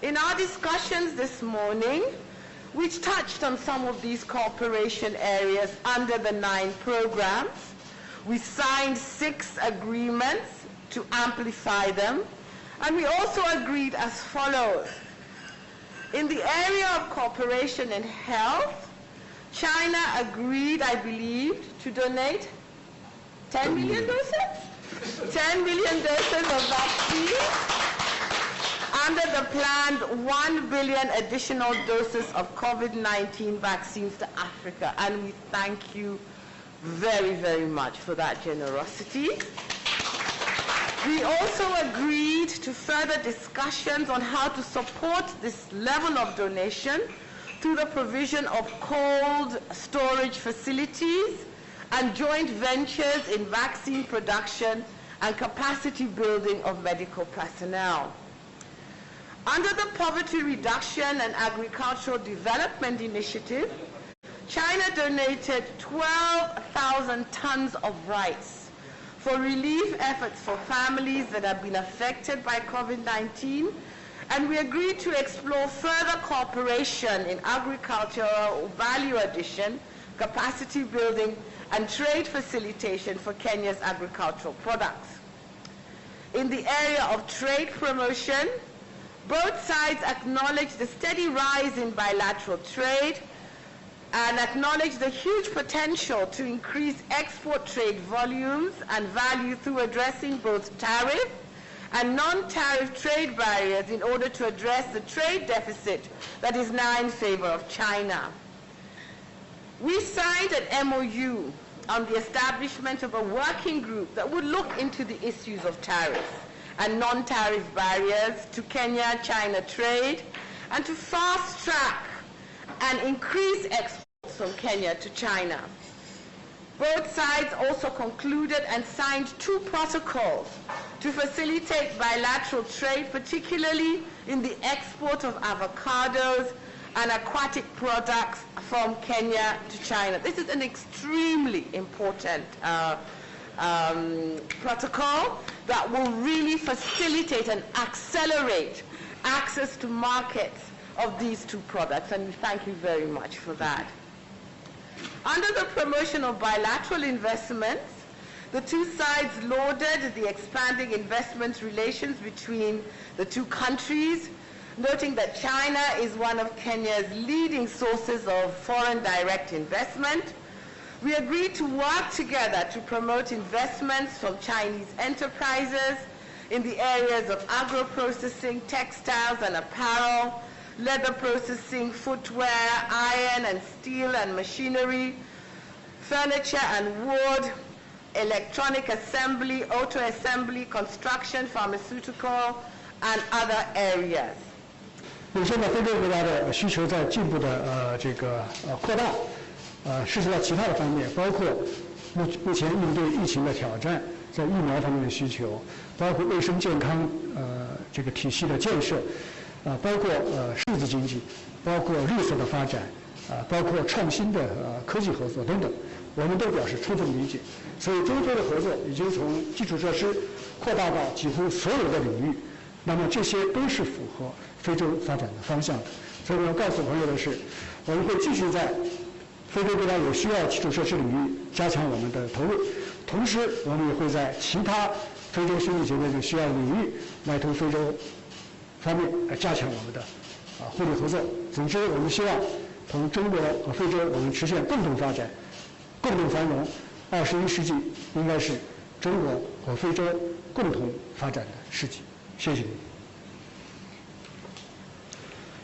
In our discussions this morning, which touched on some of these cooperation areas under the 9 programs, we signed 6 agreements to amplify them, and we also agreed as follows. In the area of cooperation in health, China agreed, I believe, to donate 10 million doses? 10 million doses of vaccine under the planned 1 billion additional doses of COVID-19 vaccines to Africa. And we thank you very, very much for that generosity. We also agreed to further discussions on how to support this level of donation through the provision of cold storage facilities and joint ventures in vaccine production and capacity building of medical personnel. Under the Poverty Reduction and Agricultural Development Initiative, China donated 12,000 tons of rice for relief efforts for families that have been affected by COVID-19, and we agreed to explore further cooperation in agricultural value addition, capacity building, and trade facilitation for Kenya's agricultural products. In the area of trade promotion, both sides acknowledged the steady rise in bilateral trade and acknowledged the huge potential to increase export trade volumes and value through addressing both tariff and non-tariff trade barriers in order to address the trade deficit that is now in favor of China. We signed an MOU on the establishment of a working group that would look into the issues of tariffs and non-tariff barriers to Kenya-China trade, and to fast-track and increase exports from Kenya to China. Both sides also concluded and signed 2 protocols to facilitate bilateral trade, particularly in the export of avocados and aquatic products from Kenya to China. This is an extremely important protocol that will really facilitate and accelerate access to markets of these 2 products, and we thank you very much for that. Under the promotion of bilateral investments, the 2 sides lauded the expanding investment relations between the 2 countries, noting that China is one of Kenya's leading sources of foreign direct investment. We agreed to work together to promote investments from Chinese enterprises in the areas of agro-processing, textiles and apparel, leather processing, footwear, iron and steel and machinery, furniture and wood, electronic assembly, auto assembly, construction, pharmaceutical, and other areas. 现在非洲国家的需求在进一步的扩大。涉及到其他的方面，包括目前应对疫情的挑战，在疫苗方面的需求，包括卫生健康体系的建设，包括数字经济，包括绿色的发展，包括创新的科技合作等等，我们都表示充分理解。所以中非的合作已经从基础设施扩大到几乎所有的领域，那么这些都是符合非洲发展的方向的。所以我要告诉朋友的是，我们会继续在非洲国家有需要基础设施领域加强我们的投入，同时我们也会在其他非洲兄弟姐妹有需要领域来同非洲方面来加强我们的互利合作。总之，我们希望同中国和非洲我们实现共同发展、共同繁荣。21世纪应该是中国和非洲共同发展的世纪。谢谢您。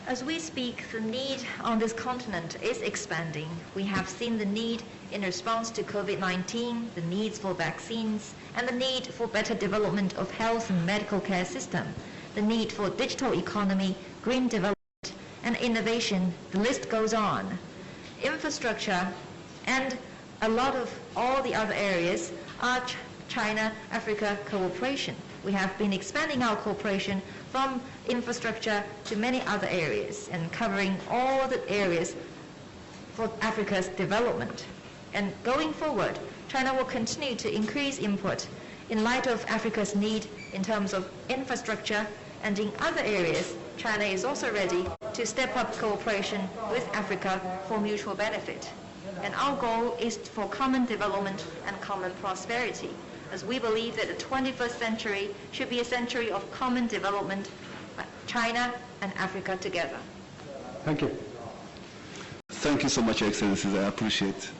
As we speak, the need on this continent is expanding. We have seen the need in response to COVID-19, the needs for vaccines, and the need for better development of health and medical care system, the need for digital economy, green development, and innovation. The list goes on. Infrastructure and a lot of all the other areas are China-Africa cooperation. We have been expanding our cooperation from infrastructure to many other areas and covering all the areas for Africa's development. And going forward, China will continue to increase input in light of Africa's need in terms of infrastructure and in other areas China is also ready to step up cooperation with Africa for mutual benefit. And our goal is for common development and common prosperity, as we believe that the 21st century should be a century of common development, China and Africa together. Thank you. Thank you so much, Your Excellencies. I appreciate it.